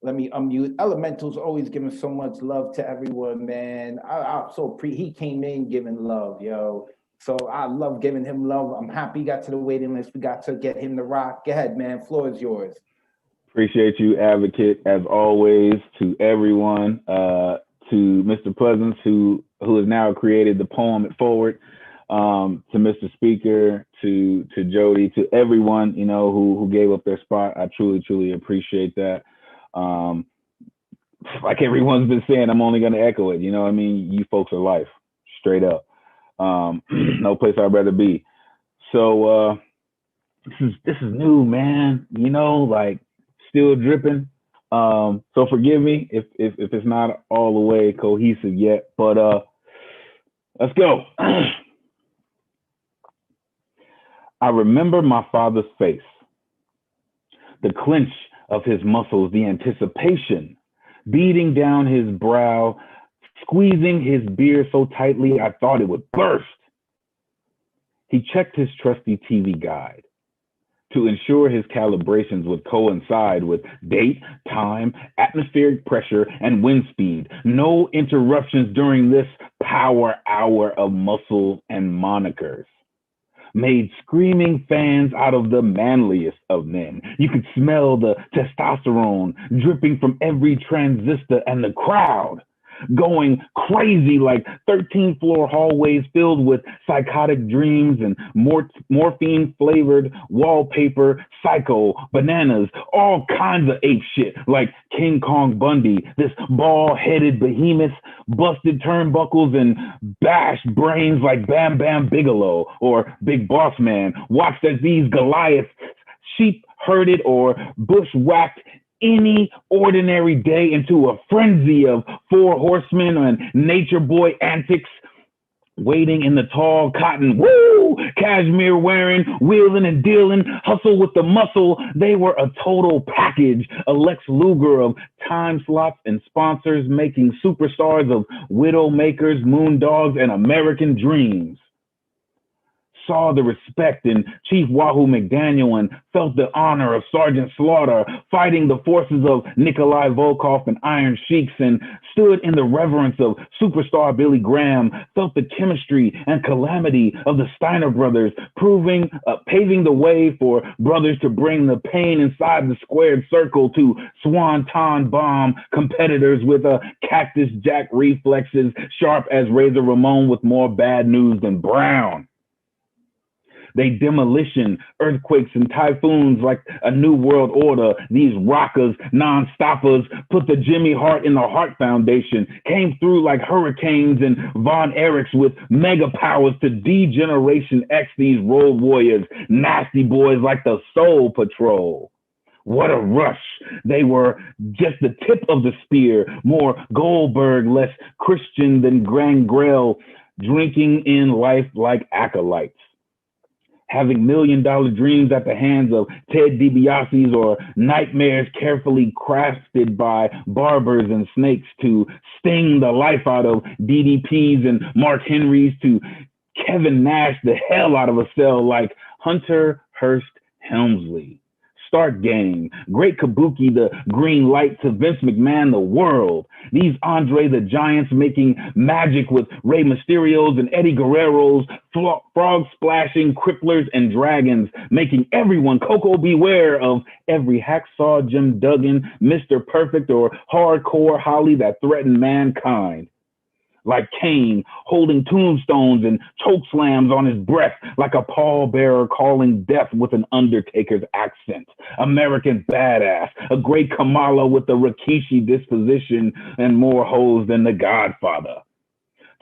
Let me unmute. Elemental's always giving so much love to everyone, man. He came in giving love, yo. So I love giving him love. I'm happy he got to the waiting list. We got to get him to rock. Go ahead, man. Floor is yours. Appreciate you, Advocate, as always, to everyone, to Mr. Pleasance, who has now created the poem at Forward, to Mr. Speaker, to Jody, to everyone, you know, who gave up their spot. I truly appreciate that. Like everyone's been saying, I'm only going to echo it. You know what I mean? You folks are life, straight up. No place I'd rather be. So this is new, man. You know, like still dripping. So forgive me if it's not all the way cohesive yet, but let's go. I remember my father's face, the clench of his muscles, the anticipation beating down his brow, squeezing his beard so tightly I thought it would burst. He checked his trusty TV guide to ensure his calibrations would coincide with date, time, atmospheric pressure, and wind speed. No interruptions during this power hour of muscle and monikers. Made screaming fans out of the manliest of men. You could smell the testosterone dripping from every transistor, and the crowd going crazy like 13th-floor hallways filled with psychotic dreams and morphine-flavored wallpaper, psycho, bananas, all kinds of ape shit like King Kong Bundy, this bald-headed behemoth, busted turnbuckles and bashed brains like Bam Bam Bigelow or Big Boss Man. Watched as these Goliaths sheep-herded or bushwhacked any ordinary day into a frenzy of four horsemen and nature boy antics, waiting in the tall cotton, cashmere wearing, wheeling and dealing, hustle with the muscle. They were a total package, a Lex Luger of time slots and sponsors, making superstars of widow makers, moondogs, and American dreams. Saw the respect in Chief Wahoo McDaniel and felt the honor of Sergeant Slaughter, fighting the forces of Nikolai Volkov and Iron Sheiks, and stood in the reverence of superstar Billy Graham, felt the chemistry and calamity of the Steiner brothers, paving the way for brothers to bring the pain inside the squared circle to swanton bomb competitors with a Cactus Jack reflexes sharp as Razor Ramon with more bad news than Brown. They demolition, earthquakes, and typhoons like a new world order. These rockers, non-stoppers, put the Jimmy Hart in the Hart Foundation, came through like hurricanes and Von Erichs with mega powers to D-Generation X these road warriors, nasty boys like the Soul Patrol. What a rush. They were just the tip of the spear, more Goldberg, less Christian than Gangrel, drinking in life like acolytes. Having $1 million dreams at the hands of Ted DiBiase's or nightmares carefully crafted by barbers and snakes to sting the life out of DDPs and Mark Henrys to Kevin Nash the hell out of a cell like Hunter Hearst Helmsley. Start game, Great Kabuki, the green light to Vince McMahon, the world. These Andre the Giants making magic with Rey Mysterios and Eddie Guerreros, frog splashing cripplers and dragons, making everyone Coco beware of every hacksaw Jim Duggan, Mr. Perfect, or hardcore Holly that threatened mankind. Like Kane, holding tombstones and choke slams on his breath, like a pallbearer calling death with an Undertaker's accent. American badass, a great Kamala with a Rikishi disposition and more hoes than the Godfather.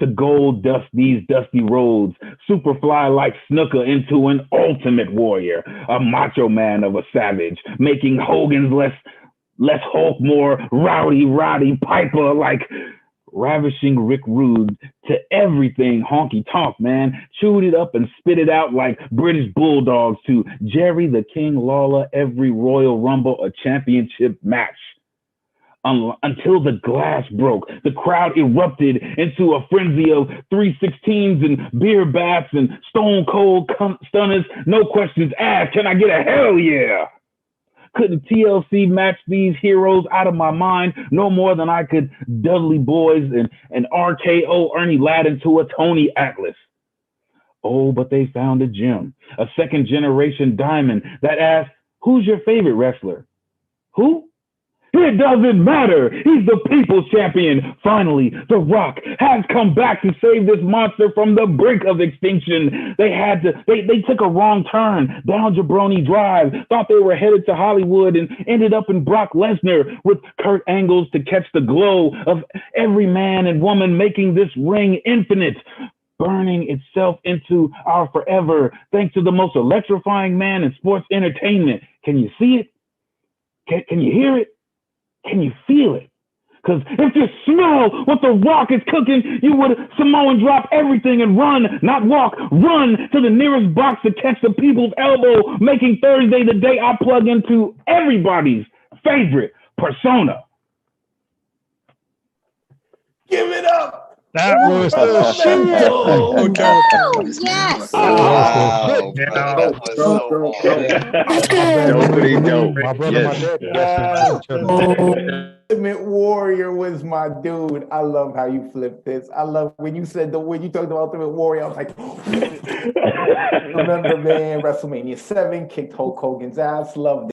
To gold dust these dusty roads, superfly like Snooker into an ultimate warrior, a macho man of a savage, making Hogan's less Hulk, more rowdy Piper like ravishing Rick Rude to everything honky tonk, man. Chewed it up and spit it out like British Bulldogs to Jerry the King Lawler, every Royal Rumble a championship match. Until the glass broke, the crowd erupted into a frenzy of 316s and beer bats and stone cold stunners. No questions asked. Can I get a hell yeah? Couldn't TLC match these heroes out of my mind no more than I could Dudley Boys and RKO Ernie Ladd to a Tony Atlas. Oh, but they found a gem, a second generation diamond that asked, who's your favorite wrestler? Who? It doesn't matter. He's the people's champion. Finally, The Rock has come back to save this monster from the brink of extinction. They took a wrong turn down Jabroni Drive, thought they were headed to Hollywood and ended up in Brock Lesnar with Kurt Angles to catch the glow of every man and woman making this ring infinite, burning itself into our forever, thanks to the most electrifying man in sports entertainment. Can you see it? Can you hear it? Can you feel it? Because if you smell what The Rock is cooking, you would Samoan drop everything and run, not walk, run to the nearest box to catch the people's elbow, making Thursday the day I plug into everybody's favorite persona. Give it up. That was the shit. Okay. Yes. Wow. That was so Nobody dope. My brother, Yes. my dad. Ultimate Warrior was my dude. I love how you flipped this. I love when you said when you talked about Ultimate Warrior, I was like, remember, man, WrestleMania 7 kicked Hulk Hogan's ass. Loved it.